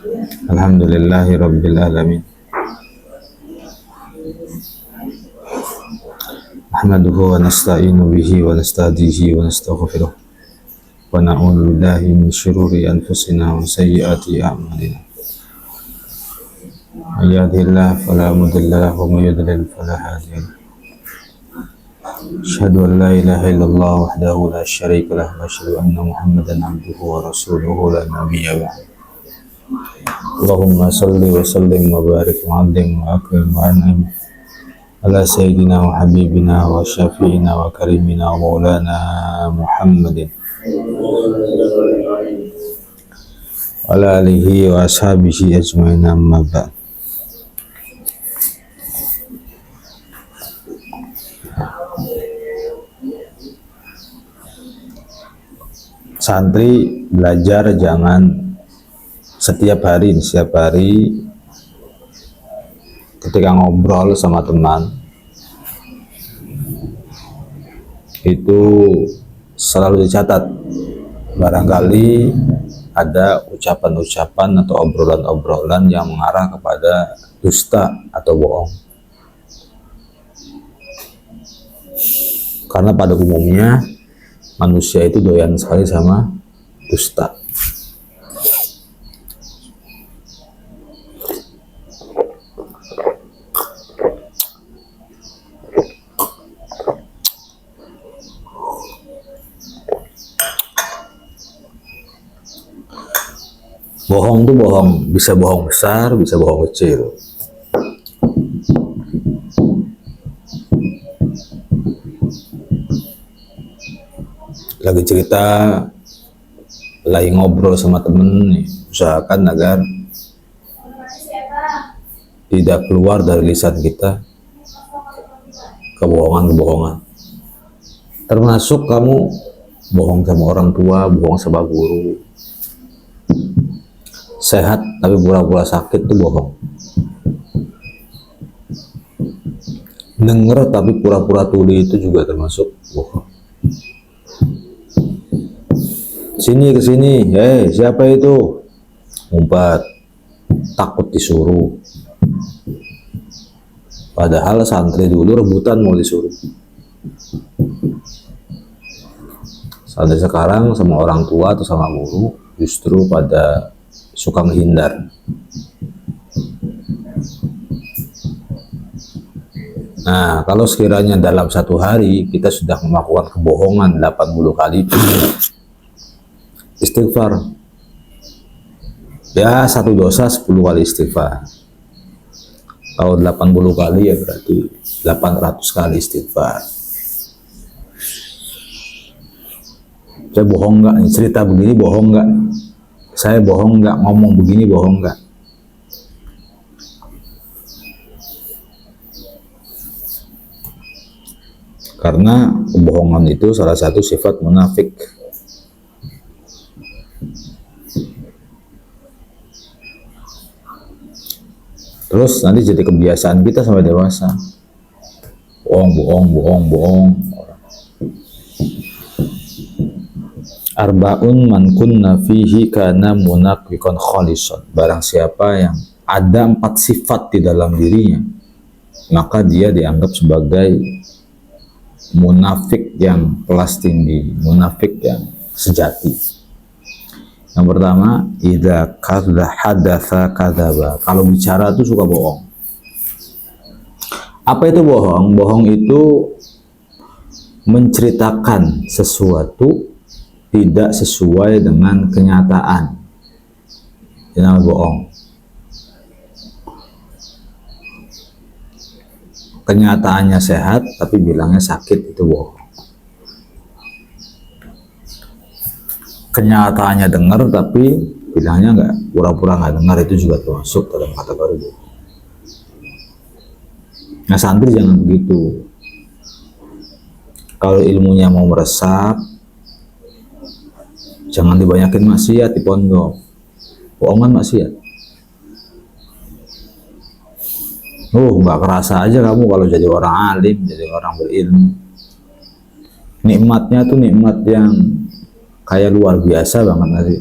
Alhamdulillahi Rabbil Alamin. Nahmaduhu wa nasta'inu bihi wa nasta'dihi wa nastaghfiruh wa na'udzu billahi min syururi anfusina wa sayyiati a'malina. May yahdihillahu fala mudilla lahu wa may yudlil fala hadiya lahu. Asyhadu an la ilaha illallah wahdahu la syarika lahu wa asyhadu anna Muhammadan abduhu wa rasuluhu la nabiyya ba'dahu. Allahumma salli wa sallim wa barik wa azim wa akrim wa an'im ala sayyidina wa habibina wa syafi'ina wa karimina wa maulana Muhammadin wa ala alihi wa ashabihi ajma'in, amma ba'd. Santri belajar jangan setiap hari ketika ngobrol sama teman itu selalu dicatat, barangkali ada ucapan-ucapan atau obrolan-obrolan yang mengarah kepada dusta atau bohong. Karena pada umumnya manusia itu doyan sekali sama dusta. Bohong tuh bohong, bisa bohong besar, bisa bohong kecil. Lagi cerita, lagi ngobrol sama temen nih, usahakan agar tidak keluar dari lisan kita kebohongan-kebohongan. Termasuk kamu bohong sama orang tua, bohong sama guru. Sehat tapi pura-pura sakit itu bohong. Denger tapi pura-pura tuli itu juga termasuk bohong. Sini ke sini, siapa itu? Ngumpet, takut disuruh. Padahal santri dulu rebutan mau disuruh. Santri sekarang sama orang tua atau sama guru justru pada suka menghindar. Nah, kalau sekiranya dalam satu hari kita sudah melakukan kebohongan 80 kali, istighfar. Ya, satu dosa 10 kali istighfar. Kalau 80 kali ya berarti 800 kali istighfar. Saya bohong nggak? Cerita begini bohong nggak? Saya bohong nggak? Ngomong begini bohong nggak? Karena kebohongan itu salah satu sifat munafik. Terus nanti jadi kebiasaan kita sampai dewasa. Bohong. Arba'un man kunna fihi kana munafiqan khalisan. Barang siapa yang ada 4 sifat di dalam dirinya, maka dia dianggap sebagai munafik yang kelas tinggi, munafik yang sejati. Yang pertama, idza hadatsa kadzaba. Kalau bicara itu suka bohong. Apa itu bohong? Bohong itu menceritakan sesuatu tidak sesuai dengan kenyataan. Itu namanya bohong. Kenyataannya sehat tapi bilangnya sakit, itu bohong. Kenyataannya dengar tapi bilangnya nggak, pura-pura nggak dengar, itu juga termasuk dalam kategori bohong. Nah, santri jangan begitu. Kalau ilmunya mau meresap, jangan dibanyakin maksiat di pondok. Bohongan maksiat. Nggak kerasa aja kamu kalau jadi orang alim, jadi orang berilmu. Nikmatnya tuh nikmat yang kayak luar biasa banget nanti.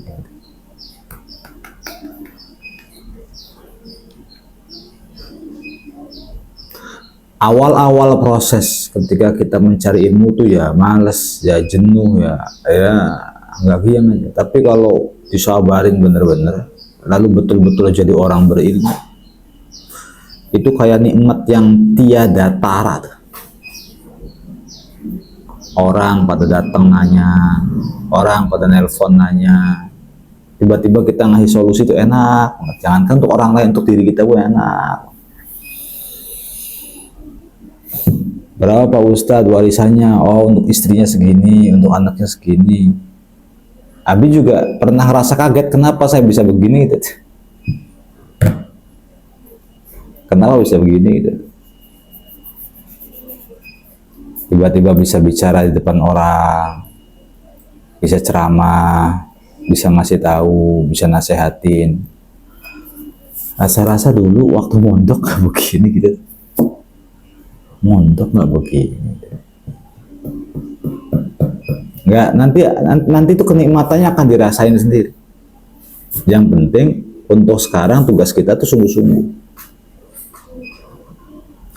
awal-awal proses ketika kita mencari ilmu tuh ya males, ya jenuh, ya nggak giang aja. Tapi kalau disabarin bener-bener, lalu betul-betul jadi orang berilmu, itu kayak nikmat yang tiada tara tuh. Orang pada datang nanya, orang pada nelpon nanya, tiba-tiba kita ngasih solusi itu enak banget. Jangankan untuk orang lain, untuk diri kita pun enak. Berapa Pak Ustadz warisannya? Oh, untuk istrinya segini, untuk anaknya segini. Abi juga pernah rasa kaget, kenapa saya bisa begini gitu. Kenapa bisa begini gitu. Tiba-tiba bisa bicara di depan orang, bisa ceramah, bisa ngasih tahu, bisa nasehatin. Rasa-rasa dulu waktu mondok gak begini gitu. Mondok gak begini. Nggak, nanti tuh kenikmatannya akan dirasain sendiri. Yang penting untuk sekarang tugas kita tuh sungguh-sungguh.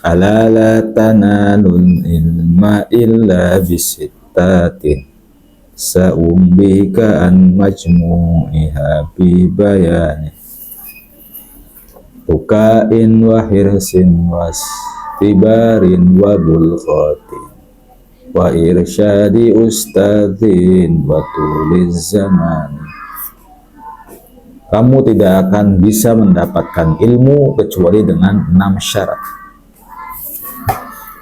Ala la tanalul ilma illa bisittatin sa'umbika an majmu'iha bi bayani bukain wa hirsin was tibarin wa bulghatin wa irsyadi ustadzin wa tuliz zaman. Kamu tidak akan bisa mendapatkan ilmu kecuali dengan 6 syarat.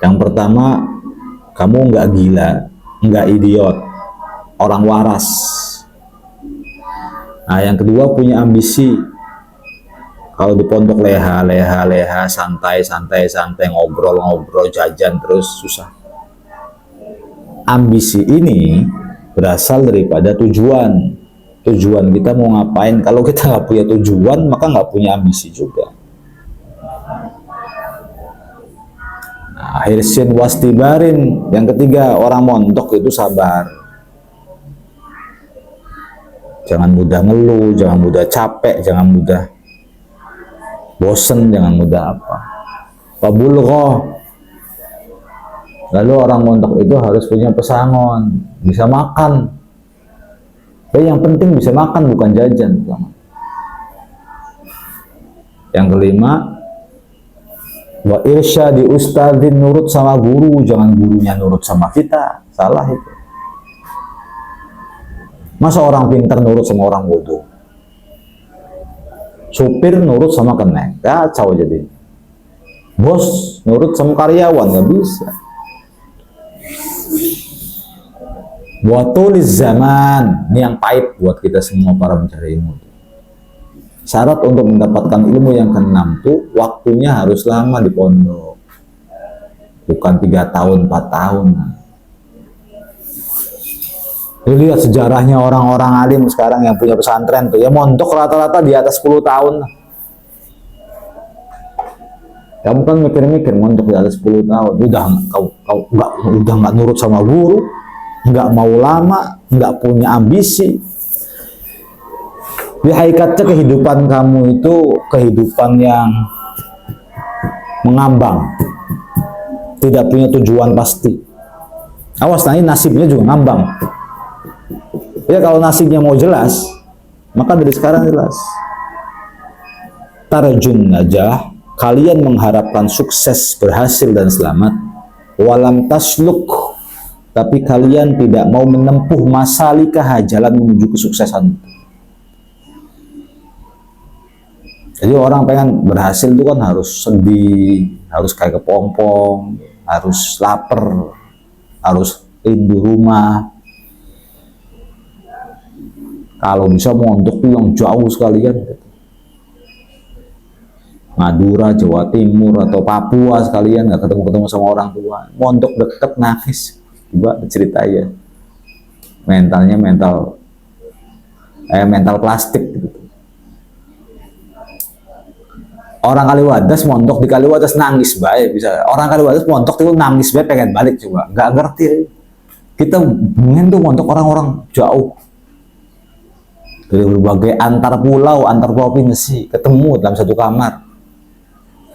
Yang pertama, kamu nggak gila, nggak idiot, orang waras. Nah, yang kedua punya ambisi. Kalau di pondok leha, santai, ngobrol, jajan terus susah. Ambisi ini berasal daripada tujuan. Tujuan kita mau ngapain? Kalau kita nggak punya tujuan, maka nggak punya ambisi juga. Hirsin wastibarin. Yang ketiga, orang mondok itu sabar. Jangan mudah ngeluh, jangan mudah capek, jangan mudah bosen, jangan mudah apa. Wabulghoh. Lalu orang mondok itu harus punya pesangon, bisa makan. Yang penting bisa makan, bukan jajan. Yang kelima, wa irsyadi ustadzin, nurut sama guru, jangan gurunya nurut sama kita. Salah itu. Masa orang pintar nurut sama orang bodoh? Supir nurut sama kenek, kacau jadi. Bos nurut sama karyawan, nggak bisa. Watuliz zaman, ini yang pahit buat kita semua para pencari ilmu. Syarat untuk mendapatkan ilmu yang keenam tuh waktunya harus lama di pondok, bukan 3 tahun, 4 tahun. Lihat sejarahnya orang-orang alim sekarang yang punya pesantren tuh, ya mondok rata-rata di atas 10 tahun. Kamu kan mikir-mikir mondok di atas 10 tahun, udah nggak nurut sama guru, nggak mau lama, nggak punya ambisi. Di hakikatnya kehidupan kamu itu kehidupan yang mengambang, tidak punya tujuan pasti. Awas, nanti nasibnya juga ngambang. Ya kalau nasibnya mau jelas, maka dari sekarang jelas. Tarjun najah, kalian mengharapkan sukses, berhasil dan selamat. Walam tasluk, tapi kalian tidak mau menempuh masalikah, jalan menuju kesuksesan. Jadi orang pengen berhasil itu kan harus sedih, harus kayak kepompong, harus lapar, harus rindu rumah. Kalau bisa mondok tuh yang jauh sekalian, Madura, Jawa Timur atau Papua sekalian, nggak ketemu sama orang tua. Mondok deket nangis, coba ceritanya. Mentalnya mental plastik gitu. Orang Kaliwadas mondok di Kaliwadas nangis baik bisa. Orang Kaliwadas mondok itu nangis baik pengen balik coba. Nggak ngerti. Kita pengen tuh mondok orang-orang jauh dari berbagai antar pulau, antar provinsi ketemu dalam satu kamar.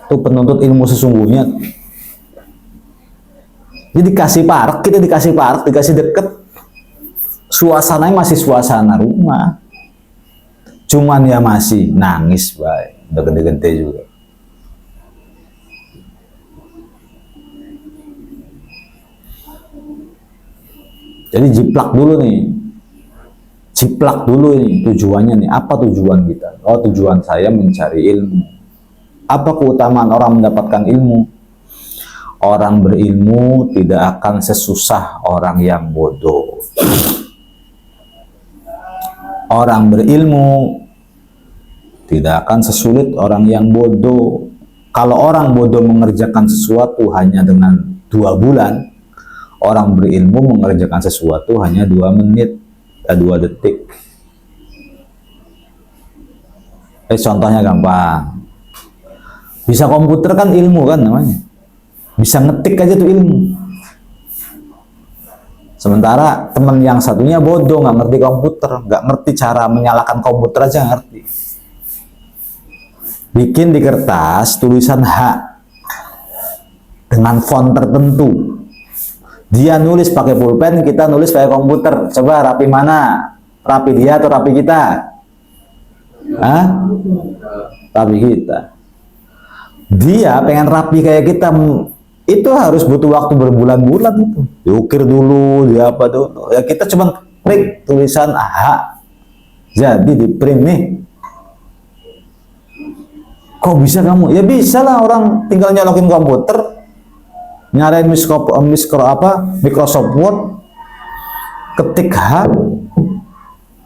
Itu penuntut ilmu sesungguhnya. Jadi dikasih parek, kita dikasih parek, dikasih deket, suasananya masih suasana rumah. Cuman ya masih nangis, baik, udah gede-gede juga. Jadi jiplak dulu nih, jiplak dulu nih tujuannya nih. Apa tujuan kita? Oh, tujuan saya mencari ilmu. Apa keutamaan orang mendapatkan ilmu? Orang berilmu tidak akan sesusah orang yang bodoh. Orang berilmu tidak akan sesulit orang yang bodoh. Kalau orang bodoh mengerjakan sesuatu hanya dengan 2 bulan, orang berilmu mengerjakan sesuatu hanya 2 menit, 2 detik. Contohnya gampang. Bisa komputer kan ilmu kan namanya. Bisa ngetik aja tuh ilmu. Sementara teman yang satunya bodoh, nggak ngerti komputer, nggak ngerti cara menyalakan komputer aja nggak ngerti. Bikin di kertas tulisan H dengan font tertentu. Dia nulis pakai pulpen, kita nulis pakai komputer. Coba rapi mana? Rapi dia atau rapi kita? Hah? Rapi kita. Dia pengen rapi kayak kita, itu harus butuh waktu berbulan-bulan itu. Diukir dulu, dia apa dulu. Ya kita cuma klik tulisan H. Jadi di print nih. Kok bisa kamu? Ya bisa lah, orang tinggal nyolokin komputer, nyalain Microsoft Word, ketik H,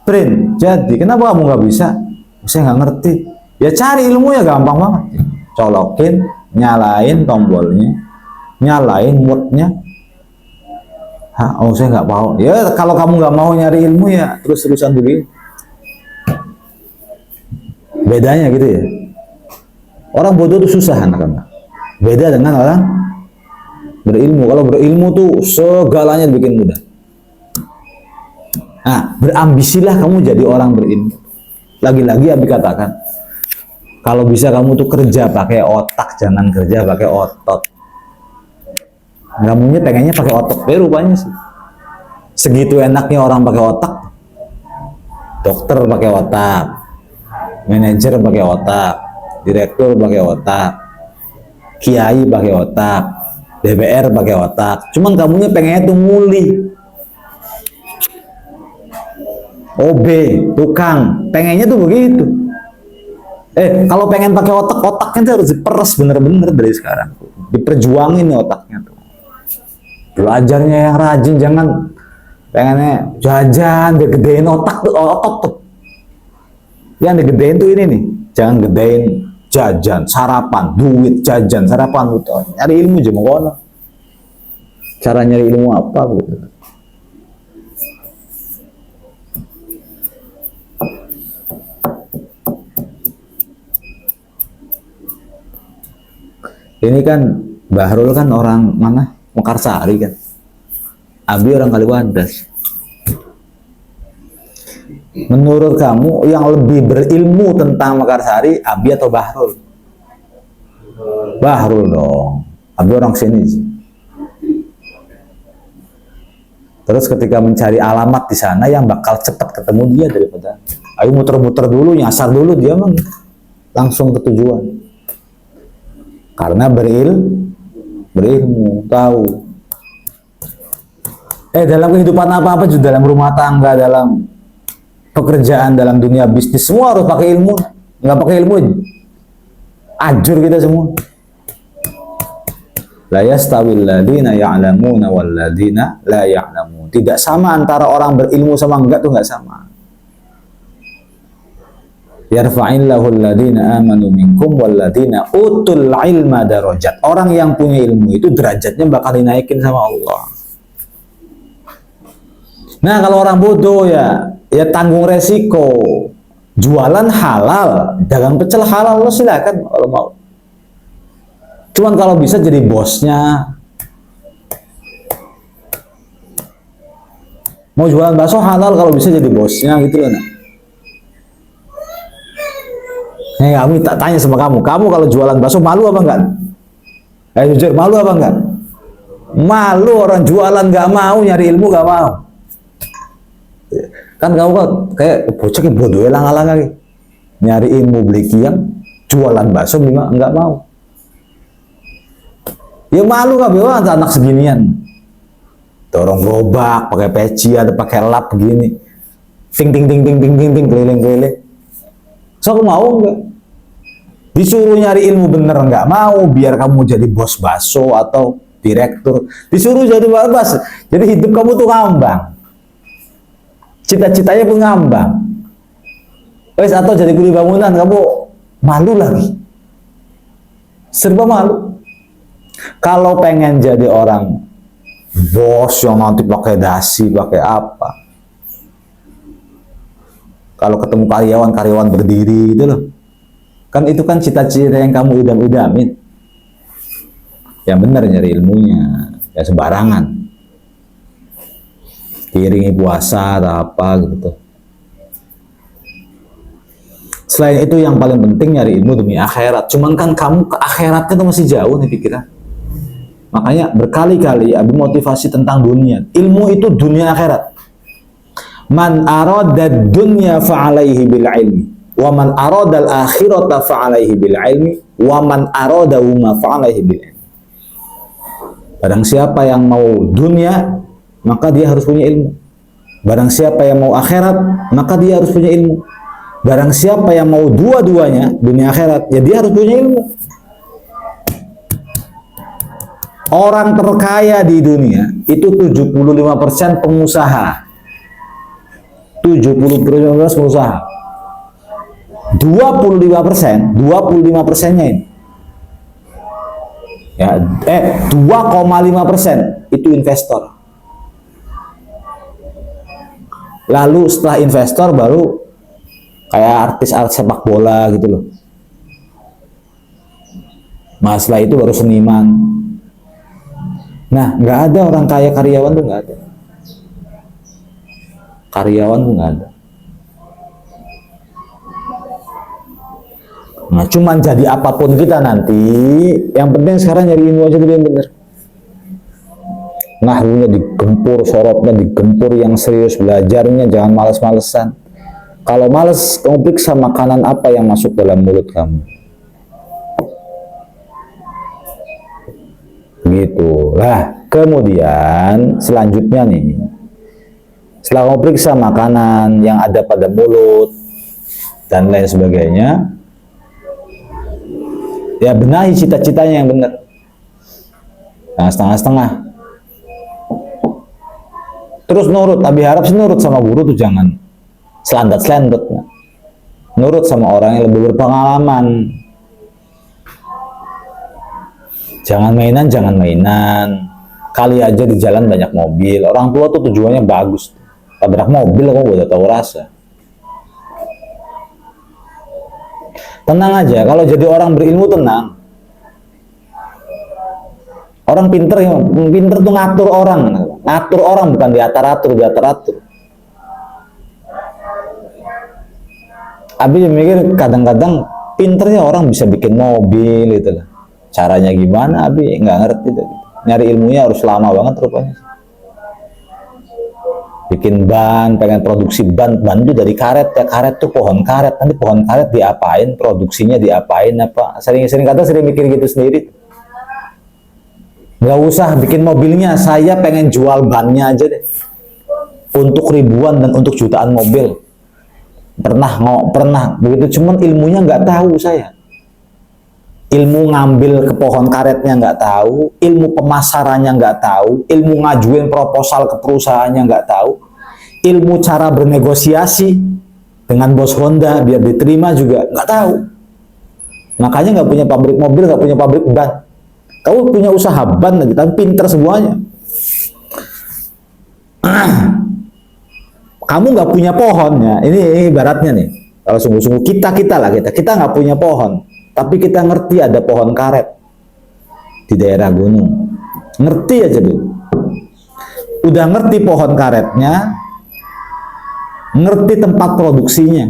print, jadi. Kenapa kamu nggak bisa? Saya nggak ngerti. Ya cari ilmu ya gampang banget. Colokin, nyalain tombolnya, nyalain Word-nya. Oh saya nggak mau. Ya kalau kamu nggak mau nyari ilmu ya terus-terusan begini. Bedanya gitu ya. Orang bodoh itu susah anak-anak. Beda dengan orang berilmu. Kalau berilmu tuh segalanya dibikin mudah. Nah, berambisilah kamu jadi orang berilmu. Lagi-lagi Abi katakan, kalau bisa kamu tuh kerja pakai otak, jangan kerja pakai otot. Kamunya pengennya pakai otot, rupanya sih. Segitu enaknya orang pakai otak. Dokter pakai otak, manajer pakai otak, direktur pakai otak, kiai pakai otak, DPR pakai otak. Cuman kamunya pengennya tuh nguli. OB, tukang, pengennya tuh begitu. Kalau pengen pakai otak, otaknya tuh harus diperes bener-bener dari sekarang. Diperjuangin nih otaknya tuh. Belajarnya yang rajin, jangan pengennya jajan, digedein otak tuh, otot tuh. Yang digedein tuh ini nih, jangan gedein jajan, sarapan, duit, jajan, sarapan, gitu. Nyari ilmu aja mau kono. Cara nyari ilmu apa gitu. Ini kan Bahrul kan orang mana? Mekarsari kan. Abi orang Kaliwadas. Menurut kamu yang lebih berilmu tentang Mekarsari, Abi atau Bahrul? Bahrul dong. Abi orang sini sih. Terus ketika mencari alamat di sana, yang bakal cepat ketemu dia daripada ayo muter-muter dulu, nyasar dulu, dia emang langsung ke tujuan. Karena berilmu, tahu. Dalam kehidupan apa-apa juga, dalam rumah tangga, dalam pekerjaan, dalam dunia bisnis, semua harus pakai ilmu. Nggak pakai ilmu, ajur kita semua. La yastawil ladina ya'lamuna wal ladina la ya'lamun. Tidak sama antara orang berilmu sama enggak, tuh nggak sama. Yarfa'illahu alladhina amanu minkum walladhina utul ilma darajat. Orang yang punya ilmu itu derajatnya bakal dinaikin sama Allah. Nah, kalau orang bodoh ya tanggung resiko. Jualan halal, dagang pecel halal, lo silakan kalau mau. Cuman kalau bisa jadi bosnya. Mau jualan bakso halal, kalau bisa jadi bosnya gitu loh. Nah. Kami tak tanya sama kamu kalau jualan bakso malu apa enggak? Jujur, malu apa enggak? Malu orang jualan nggak mau, nyari ilmu nggak mau. Kan kamu kan kayak bocah yang bodoh lang-lang lagi. Nyari ilmu beli kiam, jualan bakso nggak mau. Ya malu nggak bawa anak seginian. Dorong gerobak, pakai peci atau pakai lap begini. Ting ting ting ting ting ting ting keliling-keliling. So aku mau nggak? Disuruh nyari ilmu bener nggak mau, biar kamu jadi bos bakso atau direktur. Disuruh jadi bos, jadi hidup kamu tuh ngambang. Cita-citanya pun ngambang. Wes atau jadi kuli bangunan kamu malu lagi. Serba malu. Kalau pengen jadi orang bos yang nanti pakai dasi, pakai apa? Kalau ketemu karyawan berdiri gitu loh. Kan itu kan cita-cita yang kamu idam-idamin. Yang benar nyari ilmunya, ya sembarangan. Diiringi puasa atau apa gitu. Selain itu yang paling penting nyari ilmu demi akhirat. Cuman kan kamu ke akhiratnya tuh masih jauh nih pikiran. Makanya berkali-kali Abi motivasi tentang dunia. Ilmu itu dunia akhirat. Man arada dunya fa'alaihi bil ilmi. Wa man arada al-akhirata fa'alaihi bil ilmi. Wa man arada huma fa'alaihi bil ilmi. Barang siapa yang mau dunia, maka dia harus punya ilmu. Barang siapa yang mau akhirat, maka dia harus punya ilmu. Barang siapa yang mau dua-duanya, dunia akhirat, ya dia harus punya ilmu. Orang terkaya di dunia itu 75% pengusaha. 70% pengusaha. 25%nya ini. Ya, 2,5% itu investor. Lalu setelah investor baru kayak artis sepak bola gitu loh. Setelah itu baru seniman. Nah, nggak ada orang kaya karyawan tuh nggak ada. Karyawan tuh nggak ada. Nah, cuman jadi apapun kita nanti, yang penting sekarang nyari ilmu aja dulu yang bener. Nahwunya digempur, sorotnya digempur, yang serius belajarnya jangan males-malesan. Kalau males, kamu periksa makanan apa yang masuk dalam mulut kamu. Gitu. Lah, kemudian selanjutnya nih, setelah kamu periksa makanan yang ada pada mulut dan lain sebagainya, ya benahi cita-citanya yang benar. Nah, setengah-setengah. Terus nurut, Abi harap sih nurut sama guru tuh jangan selandat-selandat. Nurut sama orang yang lebih berpengalaman. Jangan mainan. Kali aja di jalan banyak mobil. Orang tua tuh tujuannya bagus. Tabrak mobil kok udah tahu rasa. Tenang aja, kalau jadi orang berilmu tenang. Orang pinter tuh ngatur orang bukan diatur-atur. Abi mikir kadang-kadang pinternya orang bisa bikin mobil gitu lah. Caranya gimana Abi nggak ngerti tuh. Nyari ilmunya harus lama banget rupanya. Bikin ban, pengen produksi ban itu dari karet ya, karet tuh pohon karet, nanti pohon karet diapain, produksinya diapain apa, sering mikir gitu sendiri. Nggak usah bikin mobilnya, saya pengen jual bannya aja deh, untuk ribuan dan untuk jutaan mobil. Pernah begitu, cuman ilmunya nggak tahu saya. Ilmu ngambil ke pohon karetnya nggak tahu, ilmu pemasarannya nggak tahu, ilmu ngajuin proposal ke perusahaannya nggak tahu, ilmu cara bernegosiasi dengan bos Honda biar diterima juga nggak tahu. Makanya nggak punya pabrik mobil, nggak punya pabrik ban. Kamu punya usaha ban lagi, tapi pinter semuanya. Kamu nggak punya pohonnya. Ini ibaratnya nih, kalau sungguh-sungguh kita nggak punya pohon. Tapi kita ngerti ada pohon karet di daerah gunung. Ngerti aja dulu. Udah ngerti pohon karetnya, ngerti tempat produksinya.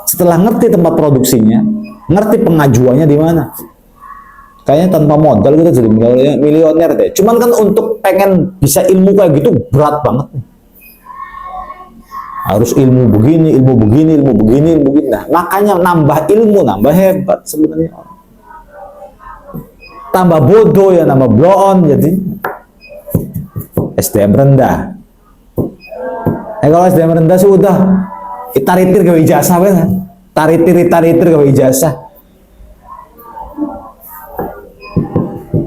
Setelah ngerti tempat produksinya, ngerti pengajuannya di mana. Kayaknya tanpa modal kita jadi milioner deh. Cuman kan untuk pengen bisa ilmu kayak gitu berat banget nih. Harus ilmu begini, ilmu begini, ilmu begini, ilmu begini. Nah, makanya nambah ilmu, nambah hebat sebenarnya. Tambah bodoh ya, nambah blow on, jadi SDM rendah. Kalau SDM rendah sih udah taritir ke ijazah kan? Taritir ke ijazah.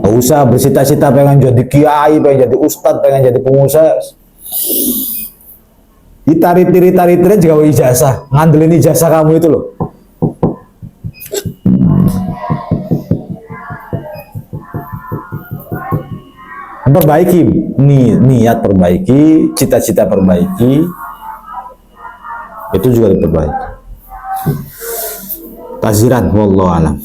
Gak usah bercita-cita pengen jadi kiai, pengen jadi ustadz, pengen jadi pengusaha. Ditarik-tarik juga ijazah, ngandelin ijazah kamu itu loh. Perbaiki niat, perbaiki cita-cita, perbaiki itu juga diperbaiki. Taziran wallahu alam.